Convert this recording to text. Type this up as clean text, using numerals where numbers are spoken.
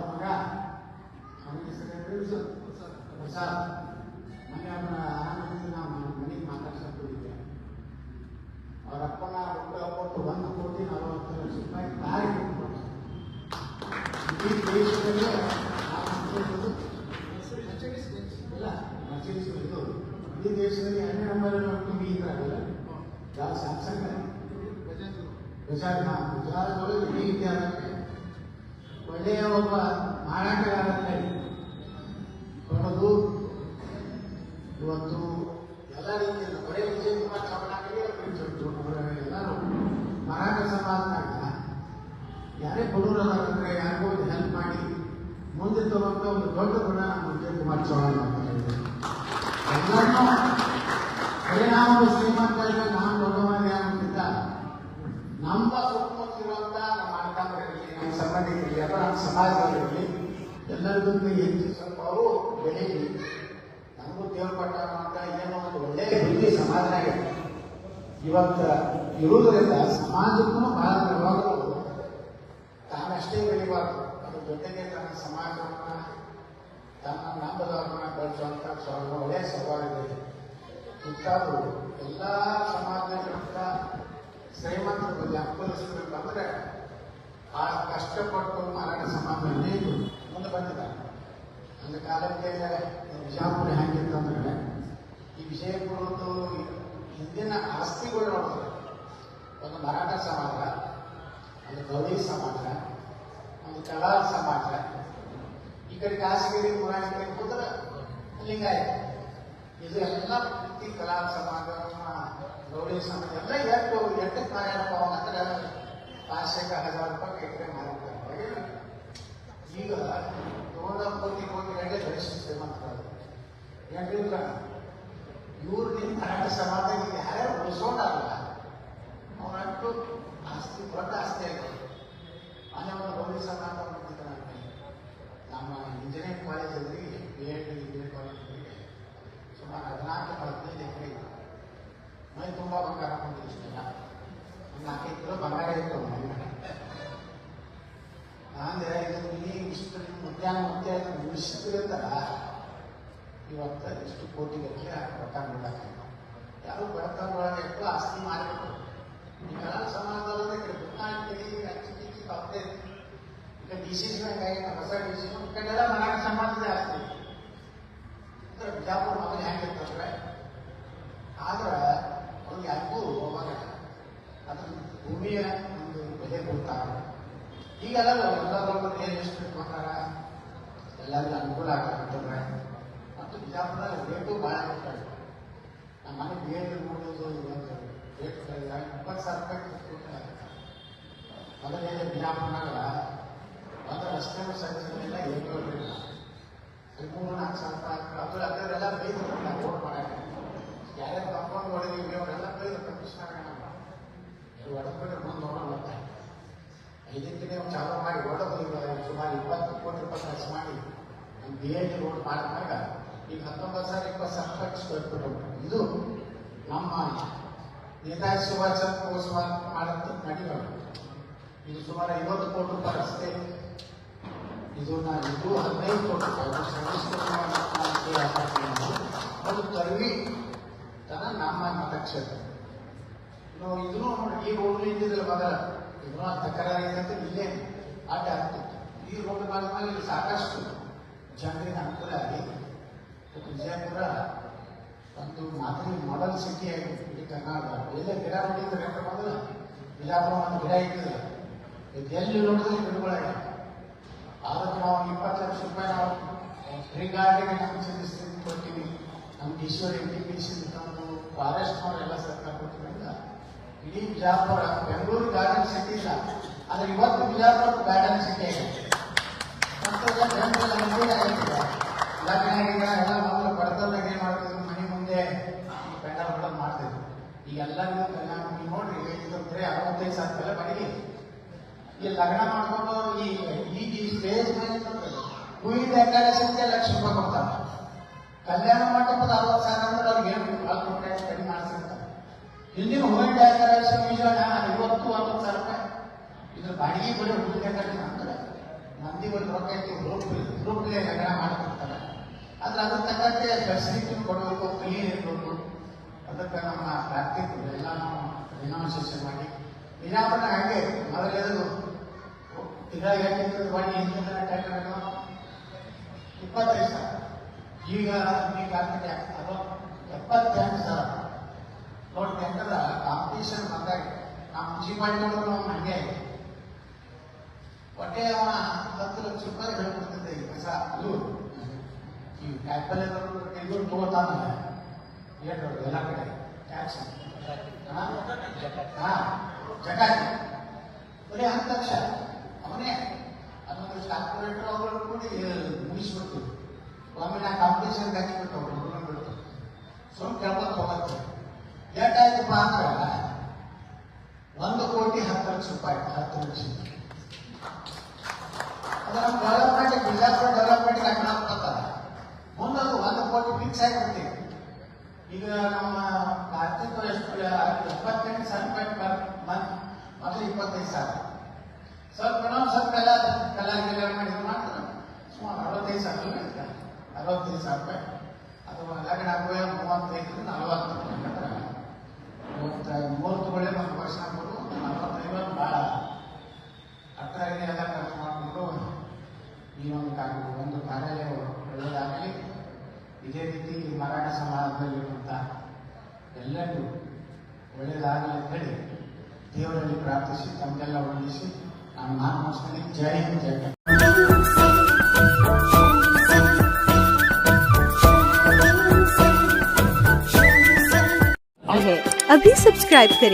ಮಗ ಅವನ ಹೆಸರು ಪ್ರಸಾದ್. ಮನೆ ಅವನ ಆನಂದ ನಾವು ಮನೆಗೆ ಮಾತಾಡ್ಸೋದಿದ್ದೆ. ಅವ್ರ ಅಪ್ಪನ ಕೊಟ್ಟು 1,40,40,00,000 ರೂಪಾಯಿ ಇಡೀ ದೇಶದಲ್ಲಿ ಇಲ್ಲ ಮರ್ಸಿಡೀಸ್ ಇದು ಇಡೀ ದೇಶದಲ್ಲಿ 2ನೇ ನಂಬರ್ ಟಿವಿ ಇದ್ರಾಗಲ್ಲ ಯಾವ ಸ್ಯಾಮ್ಸಂಗ್ ಗುಜರಾತ್ದೊಳಗೆ ಇಡೀ ಇತಿಹಾಸಕ್ಕೆ ಒಳ್ಳೆಯ ಒಬ್ಬ ಮಾರಾಟಗಾರರಲ್ಲಿ ಕೊಡೋದು. ಇವತ್ತು ಎಲ್ಲ ರೀತಿಯಿಂದ ಬರೀ ವಿಜಯ್ ಕುಮಾರ್ ಚೌಡಾಗಲಿ ಎಲ್ಲರೂ ಮರಾಠ ಸಮಾಜದಾಗ ಯಾರೇ ಕೊಡೋರದಾದ್ರೆ ಯಾರಿಗೂ ಹೆಲ್ಪ್ ಮಾಡಿ ಮುಂದೆ ತಗೊಂಡ ಒಂದು ದೊಡ್ಡ ಗುಣ ನಮ್ಮ ವಿಜಯ್ ಕುಮಾರ್ ಚೌಹಾಣ್ ಎಲ್ಲರನ್ನೂ ಬರೀ ನಾವು ಶ್ರೀಮಂತರಿಗೆ ನಾವು ದೊಡ್ಡವರಿಗೆ ಆಗುತ್ತಿದ್ದ ನಮ್ಮ ಸುತ್ತಮುತ್ತಿರುವಂತ ನಮ್ಮ ಅಣ್ಣತಮ್ಮರಿರಲಿ, ನಮ್ಮ ಸಂಬಂಧಿಕರಿಗೆ ಅಥವಾ ನಮ್ಮ ಸಮಾಜದವರಿರಲಿ ಎಲ್ಲರಿಗೂ ಹೆಚ್ಚು ಸ್ವಲ್ಪ ಅವರು ಬೆಳೀಲಿ. ನಮಗೂ ದೇವ್ರು ಪಟ್ಟ ಅಂತ ಏನೋ ಒಂದು ಒಳ್ಳೆಯ ಬುದ್ಧಿ ಸಮಾಜನಾಗ ಇವತ್ತು ಇರುವುದರಿಂದ ಸಮಾಜಕ್ಕೂ ಬಹಳ ಯಾವಾಗಲೂ ತಾನಷ್ಟೇ ಬೆಳಿಬಾರ್ದು, ಅದ್ರ ಜೊತೆಗೆ ತನ್ನ ಸಮಾಜವನ್ನ ತನ್ನ ನಂಬದವರನ್ನ ಬೆಳೆಸುವಂತ ಒಳ್ಳೆಯ ಸ್ವಭಾವವಿದೆ. ಇಂಥದ್ದು ಎಲ್ಲ ಸಮಾಜದಲ್ಲಿರುವಂಥ ಶ್ರೀಮಂತರ ಬಗ್ಗೆ ಅನುಕೂಲಿಸಬೇಕಂದ್ರೆ ಆ ಕಷ್ಟಪಟ್ಟು ಮಾರಾಟ ಸಮಾಜದಲ್ಲಿ ಮುಂದೆ ಬಂದಿದ್ದಾರೆ. ಒಂದು ಕಾಲಕ್ಕೆ ಬಿಜಾಪುರ ಹೆಂಗಿತ್ತಂದ್ರೆ ಈ ವಿಜಯಪುರದ್ದು ಹಿಂದಿನ ಆಸ್ತಿಗಳು ನೋಡಿದ್ರೆ ಒಂದು ಮರಾಠ ಸಮಾಜ, ಒಂದು ಗೌಳಿ ಸಮಾಜ, ಒಂದು ಕಲಾಳ ಸಮಾಜ, ಈ ಕಡೆ ಖಾಸಗಿ ಪುರಾಣಿಕರಿಗೆ ಹೋದ್ರೆ ಲಿಂಗಾಯತ. ಇದು ಎಲ್ಲ ರೀತಿ ಕಲಾಳ ಸಮಾಜ, ಗೌಳಿ ಸಮಾಜ ಎಲ್ಲ ಎಷ್ಟು ಕಾರ್ಯಪ್ಪ ಅಂದ್ರೆ 500,000 ರೂಪಾಯಿ ಎಕರೆ ಮಾರಾಟ. ಈಗ 100 ಕೋಟಿ ಗಂಟೆ ಗಳಿಸಿ ಶ್ರೀಮಂತರಾದ ಯಾಕಿಲ್ಲ ಇವ್ರು ನಿಮ್ಮ ಮರಾಠ ಸಮಾಜ ಈಗ ಯಾರ್ಯಾರು ಉಳಿಸೋಣಲ್ಲ ಅವರಷ್ಟು ಆಸ್ತಿ ದೊಡ್ಡ ಆಸ್ತಿ ಆಗಿದೆ. ಮನೆ ಒಂದು ಗೌರಿ ಸಮಾಜ ಮಾಡ್ತಿದ್ದಾರೆ. ನಮ್ಮ ಇಂಜಿನಿಯರಿಂಗ್ ಕಾಲೇಜಲ್ಲಿ BEd ಇಂಜಿನಿಯರಿಂಗ್ ಕಾಲೇಜಲ್ಲಿ ಸುಮಾರು 14-15 ಎಕರೆ ಇದೆ. ಮೈ ತುಂಬ ಬಂಗಾರ ಹಾಕೊಂಡಿದ್ದು ಇಷ್ಟೆಲ್ಲ 4 ಕಿಲೋ ಬಂಗಾರ ಇತ್ತು ಮನೆ. ಅಂದ್ರೆ ಇದು ಇಷ್ಟು ಮುದ್ದೆ ಉಳಿಸಿದ್ರಿಂದ ಇವತ್ತು ಇಷ್ಟು ಕೋಟಿಗಟ್ಟಲೆ ರೊಕ್ಕ ನೋಡಕ್ಕೆ ಯಾರು ಬಡತನದೊಳಗೆ ಎಷ್ಟು ಆಸ್ತಿ ಮಾರಬೇಕು. ಈ ಕನ್ನಡ ಸಮಾಜದೊಳಗೆ ಈಗ DCC ಬ್ಯಾಂಕ್ ಹೊಸ DCC ಈ ಕಡೆಲ್ಲ ಮರಾಠ ಸಮಾಜದ ಆಸ್ತಿ. ಅಂದ್ರೆ ಬಿಜಾಪುರ ಮೊದಲು ಹೆಂಗಿರ್ತಂದ್ರೆ ಆದ್ರೆ ಅವ್ರಿಗೆ ಯಾರಿಗೂ ಅವಾಗ ಅದ್ರ ಭೂಮಿಯ ಒಂದು ಬೆಲೆ ಕೊಡ್ತಾರೆ. ಈಗೆಲ್ಲ ಎಲ್ಲರೂ ರಿಯಲ್ ಎಸ್ಟೇಟ್ ಮಾಡ್ತಾರ, ಎಲ್ಲರಿಗೂ ಅನುಕೂಲ ಆಗತ್ತಂದ್ರೆ. ಮತ್ತು ಬಿಜಾಪುರದಲ್ಲಿ ರೇಟು ಭಾಳ ಆಗ್ತಾರೆ. ನಮ್ಮ ಮನೆ BEd ನೋಡೋದು ರೇಟ್ 20,000 ರೂಪಾಯಿ ಮೊದಲೇ ಬಿಜಾಪುರನಾಗ ಒಂದು ರಸ್ತೆ ಸಂಚಲನೆಲ್ಲ ಏಕಲ್ಲ 3-4 ಸಾವಿರ ರೂಪಾಯಿ ಅದರೆಲ್ಲ ಬೈದಿಲ್ಲ ರೋಡ್ ಮಾಡಕ್ಕೆ. ಯಾರ್ಯಾರು ಕಾಂಪೌಂಡ್ ಹೊಡೆದಿವಿ ಅವರೆಲ್ಲ ಬೈದು ಕಮಿಷನರ್ ಹೊಡೆದ್ಬಿಟ್ರೆ ಮುಂದೆ ನೋಡೋಣ 5 ದಿನ ಚಾಲು ಮಾಡಿ ಹೊಡೆದು ಸುಮಾರು 20 ಕೋಟಿ ರೂಪಾಯಿ ಖರ್ಚು ಮಾಡಿ ನಮ್ಮ BEd ರೋಡ್ ಮಾಡಿದಾಗ ಈಗ 19,000-20,000 ಸ್ಕ್ವೇರ್ ಫೀಟ್ ಉಂಟು. ಇದು ನಮ್ಮ ನೇತಾಜಿ ಸುಭಾಷ್ ಚಂದ್ರ ಬೋಸ್ ಮಾಡಂತ ನಡಿಗಳು. ಇದು ಸುಮಾರು 50 ಕೋಟಿ ರೂಪಾಯಿ ರಸ್ತೆ. ಇದು 15 ಕೋಟಿ ರೂಪಾಯಿ ಒಂದು ತರ್ವಿ ತನ ನಮ್ಮ ಮತಕ್ಷೇತ್ರ. ಇದನ್ನು ನೋಡಿ ಈ ರೋಡ್ ಇದ್ದಿದ್ದಿಲ್ಲ ಮೊದಲ, ಇದನ್ನು ತಕರಾರು ಐತಂತ ಇಲ್ಲೇ ಅಡ್ಡ ಆಗ್ತಿತ್ತು. ಈ ರೋಡ್ ಮಾಡಿದ್ಮೇಲೆ ಇಲ್ಲಿ ಸಾಕಷ್ಟು ಜನರಿಗೆ ಅನುಕೂಲ ಆಗಿ ವಿಜಯಪುರ ಒಂದು ಮಾದರಿ ಮಾಡೆಲ್ ಸಿಟಿ ಆಗಿ ಇಡೀ ಕರ್ನಾಟಕ. ಎಲ್ಲೇ ಗಿಡ ನೋಡಿದ್ರೆ ಮೊದಲು ಬಿಜಾಪುರ ಒಂದು ಗಿಡ ಇಟ್ಟಿಲ್ಲ, ಎಲ್ಲಿ ನೋಡಿದ್ರೆ ಗಿಡಗಳಾಗ. ಆದ್ರೆ ನಾವು 20 ಲಕ್ಷ ರೂಪಾಯಿ ನಾವು ಫ್ರೀ ಗಾರ್ಡಿಗೆ ನಮ್ಮ ಚಿಕಿತ್ಸೆ ಕೊಡ್ತೀವಿ. ನಮ್ಮ ಈಶ್ವರ MTPC ತಂದು ಫಾರೆಸ್ಟ್ ಎಲ್ಲ ಸರ್ಕಾರ ಕೊಟ್ಟಿದ್ದರಿಂದ ಇಡೀ ಬಿಜಾಪುರ ಬೆಂಗಳೂರು ಗಾರ್ಡನ್ ಸಿಟಿ ಇಲ್ಲ, ಆದ್ರೆ ಇವತ್ತು ಬಿಜಾಪುರ ಗಾರ್ಡನ್ ಸಿಟಿ ಆಗಿದೆ. ಮತ್ತೆ ಲಗ್ನ ಆಗಿಲ್ಲ ಎಲ್ಲ ಮೊದಲು ಬಡತನದಾಗ ಏನ್ ಮಾಡ್ತಿದ್ರು, ಮನೆ ಮುಂದೆ ಪೆಂಡಲ್ ಹೊಡೆದು ಮಾಡ್ತಿದ್ರು. ಈಗೆಲ್ಲರಿಗೂ ಕಲ್ಯಾಣ ನೋಡ್ರಿ ಇದು ಬರೀ 65,000 ರೂಪಾಯಿ ಮನೆಗೆ ಈ ಲಗ್ನ ಮಾಡ್ಕೊಂಡು ಈ ಸ್ಟೇಜ್ ಮೇಲೆ ಹೂವಿನ ಡೆಕೋರೇಷನ್ ಲಕ್ಷ ರೂಪಾಯಿ ಕೊಡ್ತಾರೆ. ಕಲ್ಯಾಣ ಮಂಟಪದ 60,000 ಅಂದ್ರೆ ಅವ್ರಿಗೆ ಏನು ಕಡಿಮೆ ಮಾಡಿಸಿರ್ತಾರೆ. ಹಿಂದಿನ ಹೂವಿನ ಡೆಕೋರೇಷನ್ 50-60,000 ರೂಪಾಯಿ. ಇದ್ರ ಬಾಡಿಗೆ ಬರೀ ಹೂವಿನ ಡೆಕೋರೇಷನ್ ಅಂತಾರೆ ಮಂದಿ ಒಂದು ರೊಕ್ಕ ಐತಿ ಗ್ರೂಪ್ಲೇ ಲಗ್ನ ಮಾಡ್ತಿರ್ತಾರೆ. ಆದ್ರೆ ಅದ್ರ ತಕ್ಕಂತೆ ಫೆಸಿಲಿಟಿ ಕೊಡಬೇಕು, ಕ್ಲೀನ್ ಇರಬೇಕು. ಅದಕ್ಕೆ ನಮ್ಮ ಕಾರ್ತಿಕ್ ಎಲ್ಲ ನಾವು ರಿನೌನ್ಸೇಷನ್ ಮಾಡಿ ವಿಜಾಪುರ ಹಾಗೆ ಮೊದಲೆದು ಈಗ ಹೇಳ್ತಿದ್ರು ಮಾಡಿ 25 ಸಾವಿರ, ಈಗ ಕಾರ್ತಿಕ್ ಅದು 78 ಸಾವಿರ. ನೋಡಿ ಯಾಕಂದ್ರೆ ಕಾಂಪಿಟೇಷನ್ ಬಂದಾಗ ನಮ್ಮ ಮುನ್ಸಿಪಾಲಿಟಿಯವರು ನಮ್ಮ ಹಂಗೆ ಒಟ್ಟೆ ಅವ 10 ಲಕ್ಷ ರೂಪಾಯಿ ಹೇಳ್ಕೊಡ್ತಿದ್ದೆ. ಈಗ ಹೊಸ ಅದು ಈ ಕಾಯಿಪಲ್ಲೆ ಇದು ತಗೋತಾನಲ್ಲ ಏನು ಎಲ್ಲ ಕಡೆ ಟ್ಯಾಕ್ಸ್ ಜಗಾತಿ ಬರೀ 10 ಲಕ್ಷ ಅವನೇ ಅದೊಂದು ಕಾರ್ಪೊರೇಟರ್ ಅವರು ಕೂಡಿ ಮುಗಿಸ್ಬಿಡ್ತೀವಿ. ಒಮ್ಮೆ ನಾ ಕಾಂಪಿಟೇಷನ್ಗೆ ಹಾಕಿಬಿಟ್ಟು ಅವ್ರು ಹುಡುಗರು ಸ್ವಲ್ಪ ಕೇಳ್ಕೊಂಡು ಹೋಗುತ್ತೆ. ಏಟಾಯ್ತಪ್ಪ ಅಂದ್ರೆ 1,10,00,000 10 ಲಕ್ಷ. ಅದು ನಮ್ಮ ಡೆವಲಪ್ಮೆಂಟ್ ಬಿಜಾಪುರ ಡೆವಲಪ್ಮೆಂಟ್ಗೆ ಹಾಕೋತಾರೆ. ಮುಂದೊಂದು 1 ಕೋಟಿ ಫಿಕ್ಸ್ ಆಗಿಬಿಡ್ತೀವಿ. ಈಗ ನಮ್ಮ ಕಾರ್ತಿಕ್ ಎಷ್ಟು 78 ಸಾವಿರ ರೂಪಾಯಿ ಮಂತ್, ಮೊದಲು 25 ಸಾವಿರ. ಸ್ವಲ್ಪ ಇನ್ನೊಂದು ಸ್ವಲ್ಪ ಕಲರ್ ಮಾಡಿ ಮಾಡ್ತಾರೆ ಸುಮಾರು 65 ಸಾವಿರ ರೂಪಾಯಿ. 65 ಸಾವಿರ ರೂಪಾಯಿ ಅದು ಲಗ್ನ ಆಗುವ 35 40 ಮೂವತ್ತುಗಳೇ ಒಂದು ವರ್ಷ ಆಗ್ಬೋದು. 45 ಭಾಳ ಅಟ್ರಾಗಿ ಎಲ್ಲ ಖರ್ಚು ಮಾಡಿಕೊಂಡು ಈ ಒಂದು ಕಾರ್ಯಾಲಯ ಒಳ್ಳೆಯದಾಗಲಿ. ಇದೇ ರೀತಿ ಮರಾಠ ಸಮಾಜದಲ್ಲಿರುವಂಥ ಎಲ್ಲರಿಗೂ ಒಳ್ಳೆಯದಾಗಲಿ ಅಂತ ಹೇಳಿ ದೇವರಲ್ಲಿ ಪ್ರಾರ್ಥಿಸಿ ತಮಗೆಲ್ಲ ವಂದಿಸಿ ನಾನು ಮುಗಿಸ್ತೀನಿ. ಜೈ ಹಿಂದ್, ಜೈ ಕರ್ನಾಟಕ. अभी सब्सक्राइब करें